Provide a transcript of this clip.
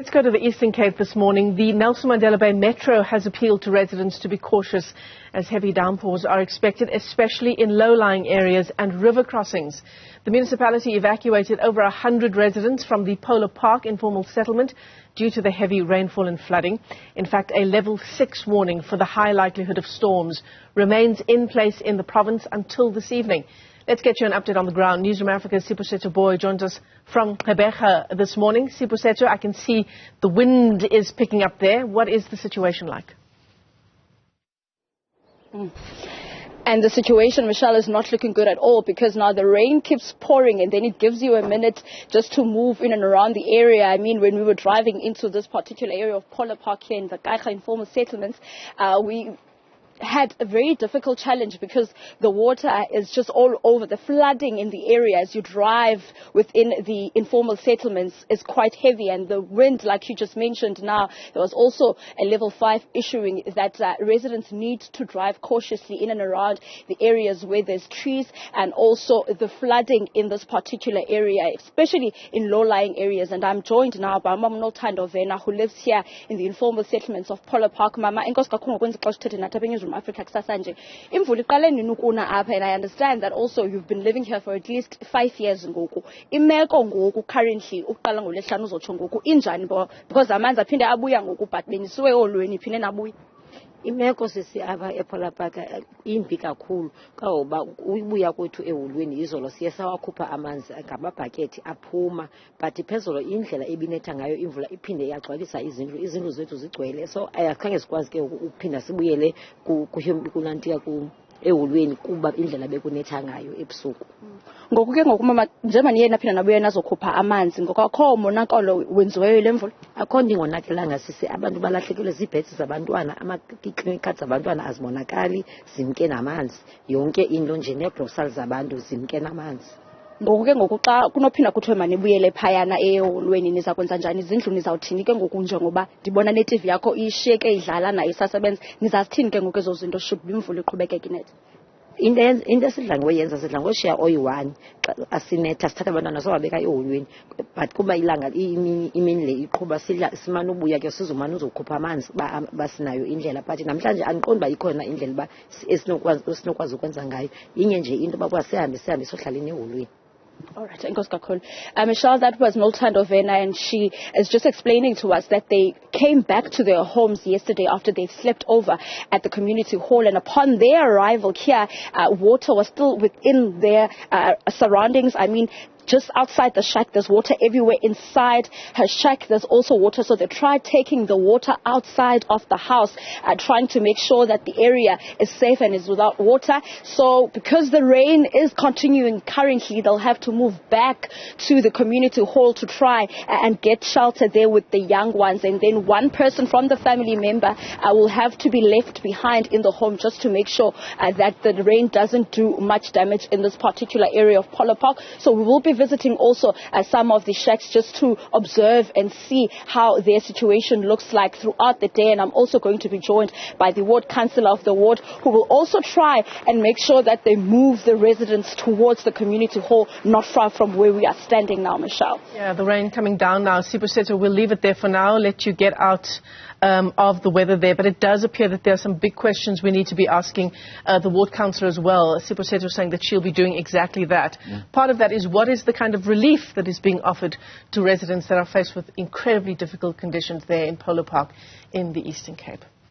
Let's go to the Eastern Cape this morning. The Nelson Mandela Bay Metro has appealed to residents to be cautious as heavy downpours are expected, especially in low-lying areas and river crossings. The municipality evacuated over 100 residents from the Polar Park informal settlement due to the heavy rainfall and flooding. In fact, a level 6 warning for the high likelihood of storms remains in place in the province until this evening. Let's get you an update on the ground. Newzroom Afrika's Siphosethu Booi joins us from Gqeberha this morning. Siphosethu, I can see the wind is picking up there. What is the situation like? And the situation, Michelle, is not looking good at all because now the rain keeps pouring and then it gives you a minute just to move in and around the area. I mean, when we were driving into this particular area of Polar Park here in the Gqeberha informal settlements, we had a very difficult challenge because the water is just all over. The flooding in the area as you drive within the informal settlements is quite heavy, and the wind, like you just mentioned now, there was also a level 5 issuing that residents need to drive cautiously in and around the areas where there's trees, and also the flooding in this particular area, especially in low-lying areas. And I'm joined now by Mama Vena, who lives here in the informal settlements of Polar Park. Mama, Africa kusasa imvula iqale nini ukuna apha, and I understand that also you've been living here for at least 5 years ngoku. Imeko ngoku currently uqala ngolesihlanu uzotsho ngoku injani because amanzi aphinde abuya ngoku but benisiwe olweni iphinde nabuya. Imeko sisi apha ePolar Park imbi kakhulu kaoba ubuya kwethu eholweni izolo siye sawakhupha amanzi ngamabhakethi aphuma, but phezolo indlela ebinetha ngayo imvula iphinde yagcwalisa izindlu zethu zigcwele, so ayakhange sikwazi ke ukuphinda sibuyele kulantika eholweni kuba indlela bekunetha ngayo ebusuku. Ngoku ke ngoku mama njengoba niye naphinda nabuye nazokhupha amanzi ngokwakho monakalo wenziweyo le mvula? Akho ndingonakelanga sisi, abantu balahlekelwe ziibhedi zabantwana, ama-clinic zabantwana azibonakali, zimke namanzi, yonke into nje neegrosari zabantu zimke namanzi. Ngoku ke ngoku xa kunophinda kuthiwe manibuyele phayana eholweni niza kwenza njani? Izindlu nizawuthini ke ngoku njengoba ndibona ne-TV yakho ishiyeke idlala nayo isasebenza, nizazithini ke ngoku ezo zinto shuba imvula iqhubekeka inetha? Into esidla ngoyenza sidla ngoshiya oyi-1 asinetha sithatha abantwana sobabeka eholweni, but kuba ilanga imini le iqhuba simane ubuya ke sizomane uzokhupha amanzi basinayo indlela, but namhlanje andiqondi uba ikhona indlela uba esinokwazi ukwenza ngayo. Inye nje into uba sihambe sohlaleni eholweni. All right, Michelle, that was Nolthando Vena, and she is just explaining to us that they came back to their homes yesterday after they slept over at the community hall, and upon their arrival here, water was still within their surroundings. I mean, just outside the shack, there's water everywhere. Inside her shack, there's also water. So they tried taking the water outside of the house, trying to make sure that the area is safe and is without water. So because the rain is continuing currently, they'll have to move back to the community hall to try and get shelter there with the young ones. And then one person from the family member will have to be left behind in the home just to make sure that the rain doesn't do much damage in this particular area of Polar Park. So we will be visiting also some of the shacks just to observe and see how their situation looks like throughout the day. And I'm also going to be joined by the ward councillor of the ward, who will also try and make sure that they move the residents towards the community hall, not far from where we are standing now, Michelle. Yeah, the rain coming down now. Siphosethu, we'll leave it there for now, let you get out of the weather there. But it does appear that there are some big questions we need to be asking the ward councillor as well. Siphosethu saying that she'll be doing exactly that. Part of that is, what is the kind of relief that is being offered to residents that are faced with incredibly difficult conditions there in Polar Park in the Eastern Cape?